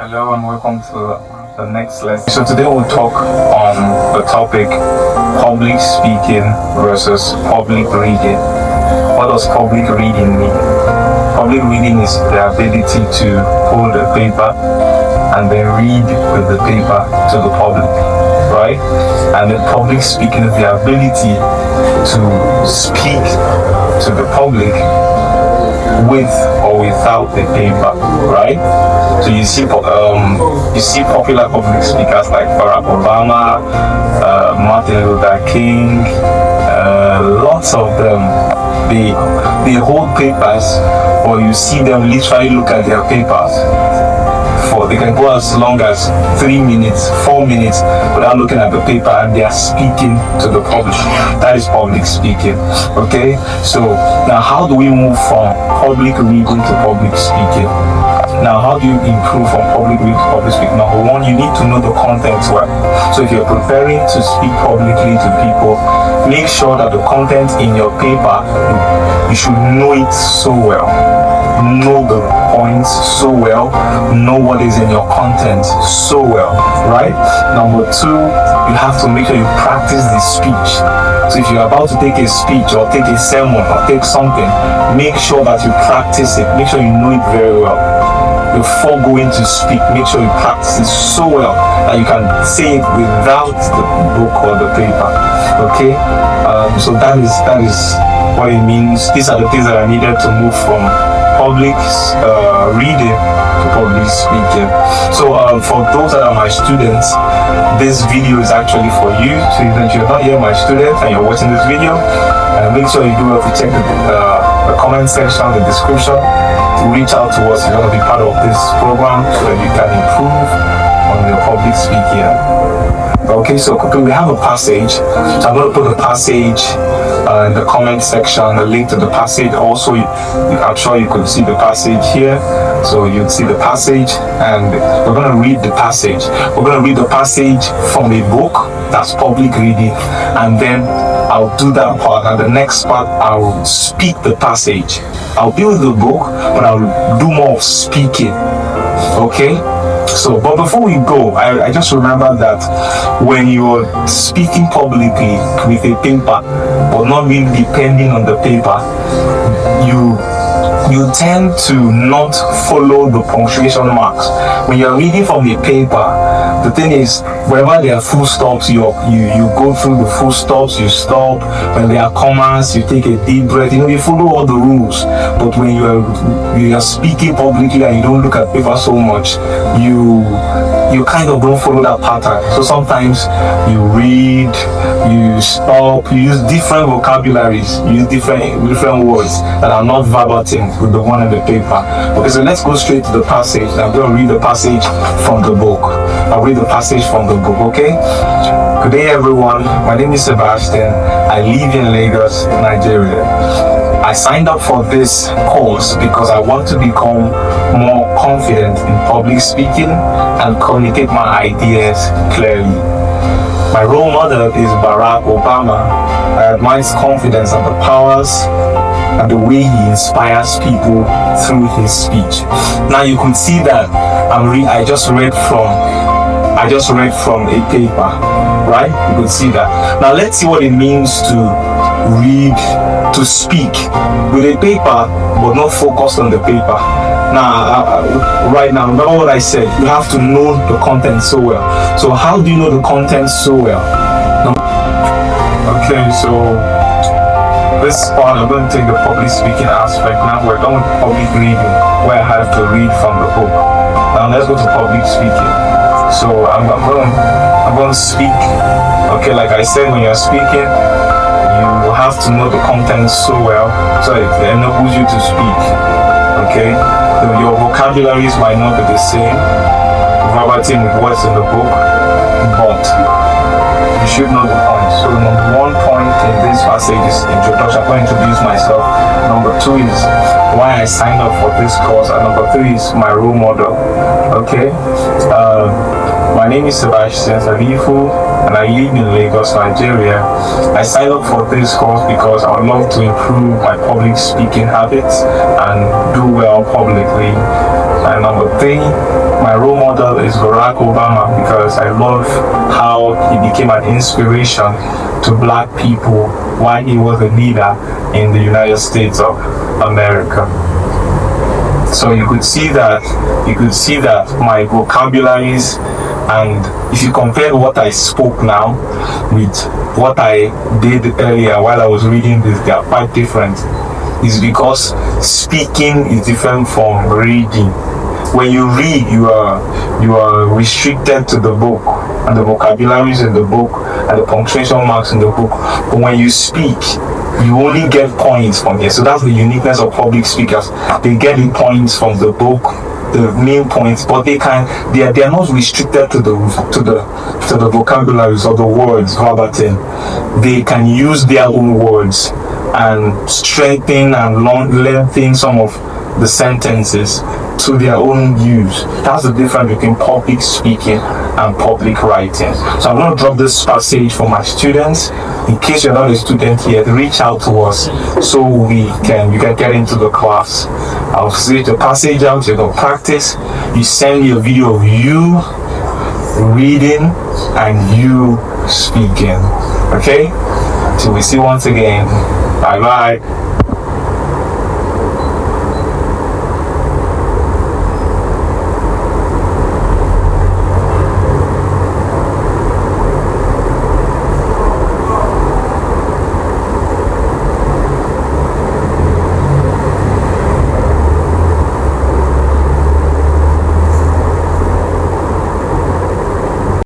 Hello and welcome to the next lesson. So today we'll talk on the topic public speaking versus public reading. What does public reading mean? Public reading is the ability to hold a paper and then read with the paper to the public, right? And then public speaking is the ability to speak to the public with or without the paper, right? So you see popular public speakers like Barrack Obama, Martin Luther King, lots of them. They hold papers, or you see them literally look at their papers. They can go as long as 3 minutes, 4 minutes without looking at the paper, and they are speaking to the public. That is public speaking. Okay, so now how do we move from public reading to public speaking? Now, how do you improve from public reading to public speaking? Number one, you need to know the content well. So if you're preparing to speak publicly to people, make sure that the content in your paper, you should know it so well. Know the points so well, know what is in your content so well, right? Number two, you have to make sure you practice the speech. So if you're about to take a speech or take a sermon or take something, make sure that you practice it, make sure you know it very well. Before going to speak, make sure you practice it so well that you can say it without the book or the paper. Okay, so that is what it means. These are the things that are needed to move from public reading to public speaking. So for those that are my students, this video is actually for you. So if you're not yet my student and you're watching this video, make sure you do have to check the comment section, the description, to reach out to us. You're going to be part of this program so that you can improve on your public speaking. Okay, so quickly, we have a passage. So I'm going to put the passage in the comment section, a link to the passage. Also, I'm sure you could see the passage here. So you'd see the passage, and we're going to read the passage. We're going to read the passage from a book, that's public reading, and then I'll do that part, and the next part I'll speak the passage. I'll be with the book, but I'll do more of speaking. Okay? So, but before we go, I just remember that when you're speaking publicly with a paper, but not really depending on the paper, you tend to not follow the punctuation marks. When you're reading from a paper, the thing is, whenever there are full stops, you go through the full stops, you stop. When there are commas, you take a deep breath. You follow all the rules. But when you are speaking publicly and you don't look at paper so much, you kind of don't follow that pattern. So sometimes you read, you stop, you use different vocabularies, you use different words that are not verbatim with the one in the paper. Okay, so let's go straight to the passage. I'm going to read the passage from the book. I'll read the passage from the book, okay? Good day, everyone. My name is Sabastine. I live in Lagos, Nigeria. I signed up for this course because I want to become more confident in public speaking and communicate my ideas clearly. My role model is Barrack Obama. I admire his confidence and the powers and the way he inspires people through his speech. Now you can see that I just read from a paper, right? You could see that. Now let's see what it means to read, to speak with a paper, but not focused on the paper. Now, right now, remember what I said, you have to know the content so well. So how do you know the content so well? Okay, so this part, I'm going to take the public speaking aspect. Now we're done with public reading, where I have to read from the book. Now let's go to public speaking. So I'm going to speak. Okay, like I said, when you're speaking, you have to know the content so well, so it enables you to speak. Okay, your vocabularies might not be the same, verbatim with what's in the book, but you should know the point. So number one point in this passage is introduction. I'm going to introduce myself. Number two is why I signed up for this course, and number three is my role model. Okay, my name is Sabastine Salifu, and I live in Lagos, Nigeria. I signed up for this course because I would love to improve my public speaking habits and do well publicly. And number 3, my role model is Barrack Obama, because I love how he became an inspiration to black people while he was a leader in the United States of America. So you could see that my vocabularies, and if you compare what I spoke now with what I did earlier while I was reading this, they are quite different. It's because speaking is different from reading. When you read, you are restricted to the book and the vocabularies in the book and the punctuation marks in the book. But when you speak, you only get points from here. So that's the uniqueness of public speakers. They get the points from the book, the main points, but they are not restricted to the vocabularies or the words verbatim. They can use their own words and strengthen and lengthen some of the sentences to their own use. That's the difference between public speaking and public writing. So I'm going to drop this passage for my students. In case you're not a student yet, reach out to us so you can get into the class. I'll say the passage out, you can practice. You send me a video of you reading and you speaking. Okay? Till we see once again. Bye bye.